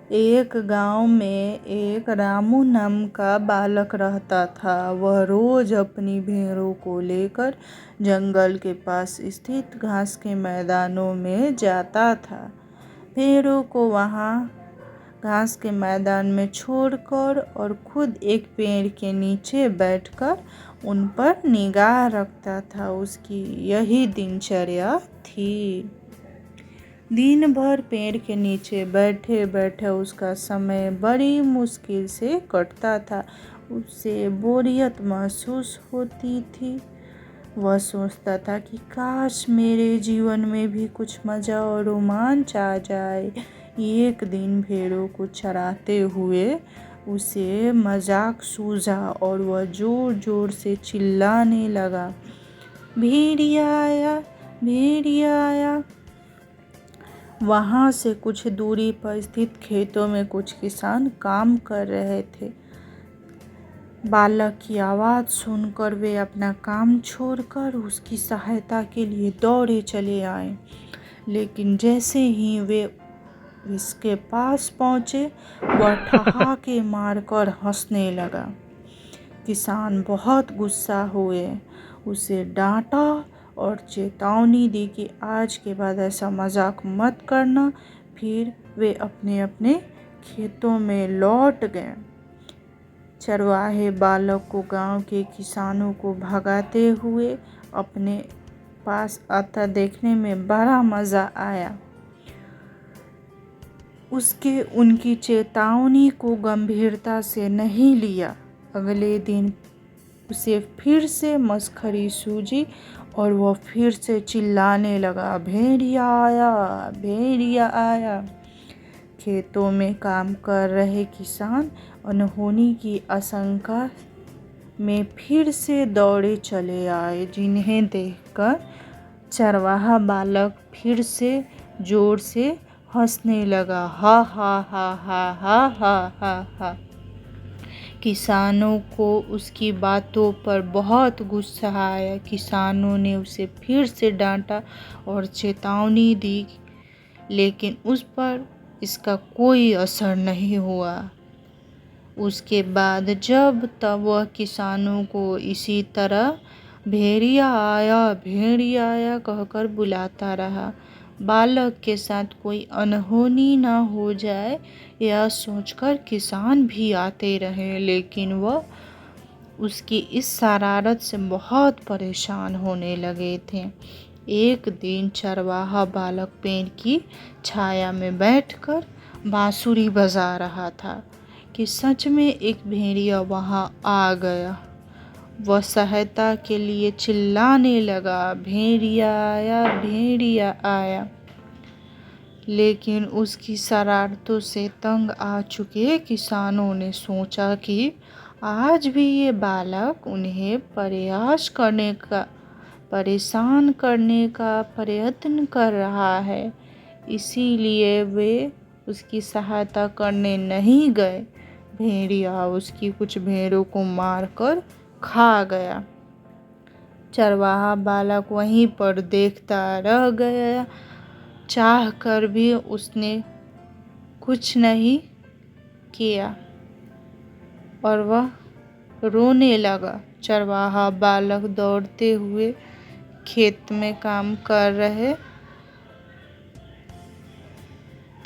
एक गांव में एक रामू नाम का बालक रहता था। वह रोज अपनी भेड़ों को लेकर जंगल के पास स्थित घास के मैदानों में जाता था। भेड़ों को वहां घास के मैदान में छोड़कर और खुद एक पेड़ के नीचे बैठकर उन पर निगाह रखता था। उसकी यही दिनचर्या थी। दिन भर पेड़ के नीचे बैठे बैठे उसका समय बड़ी मुश्किल से कटता था। उसे बोरियत महसूस होती थी। वह सोचता था कि काश मेरे जीवन में भी कुछ मज़ा और रोमांच आ जाए। एक दिन भेड़ों को चराते हुए उसे मजाक सूझा और वह जोर जोर से चिल्लाने लगा, भेड़िया आया, भेड़िया आया। वहां से कुछ दूरी पर स्थित खेतों में कुछ किसान काम कर रहे थे। बालक की आवाज़ सुनकर वे अपना काम छोड़कर उसकी सहायता के लिए दौड़े चले आए। लेकिन जैसे ही वे इसके पास पहुंचे, वह ठहाके मारकर हंसने लगा। किसान बहुत गुस्सा हुए, उसे डांटा और चेतावनी दी कि आज के बाद ऐसा मजाक मत करना। फिर वे अपने अपने खेतों में लौट गए। चरवाहे बालक को गांव के किसानों को भगाते हुए अपने पास आता देखने में बड़ा मज़ा आया। उसके उनकी चेतावनी को गंभीरता से नहीं लिया। अगले दिन उसे फिर से मस्खरी सूझी और वह फिर से चिल्लाने लगा, भेड़िया आया, भेड़िया आया। खेतों में काम कर रहे किसान अनहोनी की आशंका में फिर से दौड़े चले आए, जिन्हें देखकर चरवाहा बालक फिर से जोर से हंसने लगा, हा हा हा हा हा हा हा हा। किसानों को उसकी बातों पर बहुत गुस्सा आया। किसानों ने उसे फिर से डांटा और चेतावनी दी, लेकिन उस पर इसका कोई असर नहीं हुआ। उसके बाद जब तब वह किसानों को इसी तरह भेड़िया आया कहकर बुलाता रहा। बालक के साथ कोई अनहोनी न हो जाए यह सोचकर किसान भी आते रहे, लेकिन वह उसकी इस शरारत से बहुत परेशान होने लगे थे। एक दिन चरवाहा बालक पेड़ की छाया में बैठकर बांसुरी बजा रहा था कि सच में एक भेड़िया वहां आ गया। वह सहायता के लिए चिल्लाने लगा, भेड़िया आया, भेड़िया आया। लेकिन उसकी शरारतों से तंग आ चुके किसानों ने सोचा कि आज भी ये बालक उन्हें परेशान करने का प्रयत्न कर रहा है, इसीलिए वे उसकी सहायता करने नहीं गए। भेड़िया उसकी कुछ भेड़ों को मारकर खा गया। चरवाहा बालक वहीं पर देखता रह गया। चाह कर भी उसने कुछ नहीं किया और वह रोने लगा। चरवाहा बालक दौड़ते हुए खेत में काम कर रहे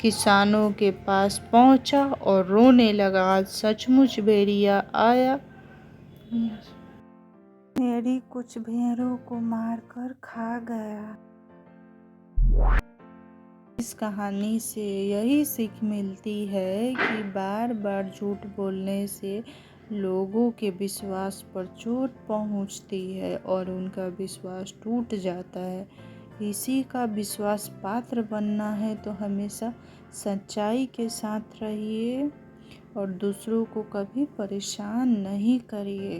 किसानों के पास पहुंचा और रोने लगा, आज सचमुच भेड़िया आया, मेरी कुछ भेड़ों को मारकर खा गया। इस कहानी से यही सीख मिलती है कि बार बार झूठ बोलने से लोगों के विश्वास पर चोट पहुंचती है और उनका विश्वास टूट जाता है। किसी का विश्वास पात्र बनना है तो हमेशा सच्चाई के साथ रहिए और दूसरों को कभी परेशान नहीं करिए।